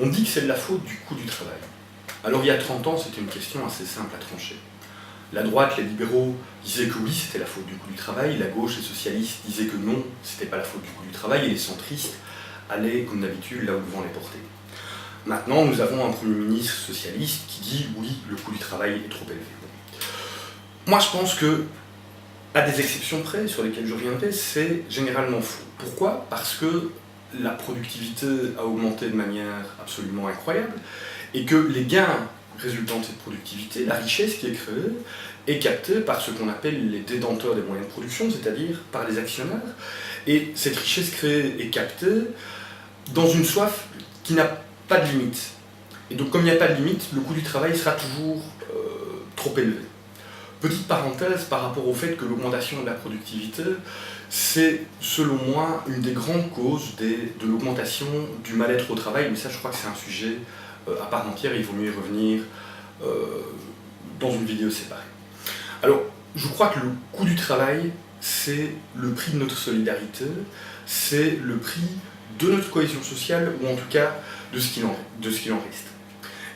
On dit que c'est de la faute du coût du travail. Alors il y a 30 ans, c'était une question assez simple à trancher. La droite, les libéraux, disaient que oui, c'était la faute du coût du travail, la gauche, les socialistes, disaient que non, c'était pas la faute du coût du travail, et les centristes allaient, comme d'habitude, là où le vent les portait. Maintenant, nous avons un Premier ministre socialiste qui dit oui, le coût du travail est trop élevé. Moi, je pense que, à des exceptions près, sur lesquelles je reviendrai, c'est généralement faux. Pourquoi ? Parce que la productivité a augmenté de manière absolument incroyable, et que les gains résultant de cette productivité, la richesse qui est créée, est captée par ce qu'on appelle les détenteurs des moyens de production, c'est-à-dire par les actionnaires. Et cette richesse créée est captée dans une soif qui n'a pas de limite. Et donc comme il n'y a pas de limite, le coût du travail sera toujours trop élevé. Petite parenthèse par rapport au fait que l'augmentation de la productivité, c'est selon moi une des grandes causes de l'augmentation du mal-être au travail, mais ça je crois que c'est un sujet à part entière, il vaut mieux y revenir dans une vidéo séparée. Alors, je crois que le coût du travail, c'est le prix de notre solidarité, c'est le prix de notre cohésion sociale, ou en tout cas de ce qu'il en reste.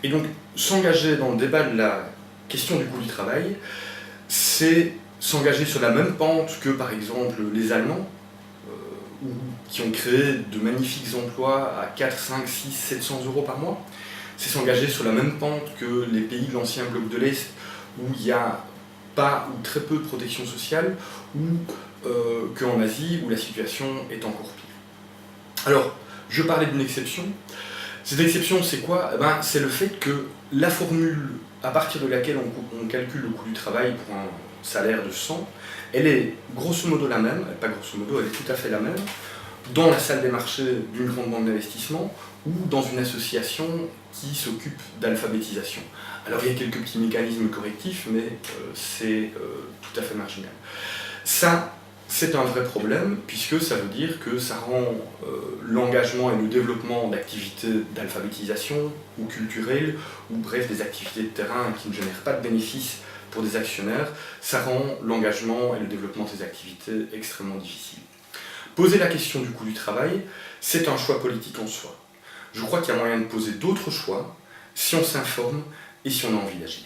Et donc, s'engager dans le débat de la question du coût du travail, c'est s'engager sur la même pente que, par exemple, les Allemands, qui ont créé de magnifiques emplois à 4, 5, 6, 700 euros par mois. C'est s'engager sur la même pente que les pays de l'ancien bloc de l'Est, où il n'y a pas ou très peu de protection sociale, ou qu'en Asie, où la situation est encore pire. Alors, je parlais d'une exception. Cette exception, c'est quoi ? C'est le fait que la formule à partir de laquelle on calcule le coût du travail pour un salaire de 100, elle est grosso modo la même, pas grosso modo, elle est tout à fait la même, dans la salle des marchés d'une grande banque d'investissement ou dans une association qui s'occupe d'alphabétisation. Alors il y a quelques petits mécanismes correctifs, mais c'est tout à fait marginal. Ça, c'est un vrai problème, puisque ça veut dire que ça rend l'engagement et le développement d'activités d'alphabétisation ou culturelles, ou bref des activités de terrain qui ne génèrent pas de bénéfices pour des actionnaires, ça rend l'engagement et le développement de ces activités extrêmement difficiles. Poser la question du coût du travail, c'est un choix politique en soi. Je crois qu'il y a moyen de poser d'autres choix si on s'informe et si on a envie d'agir.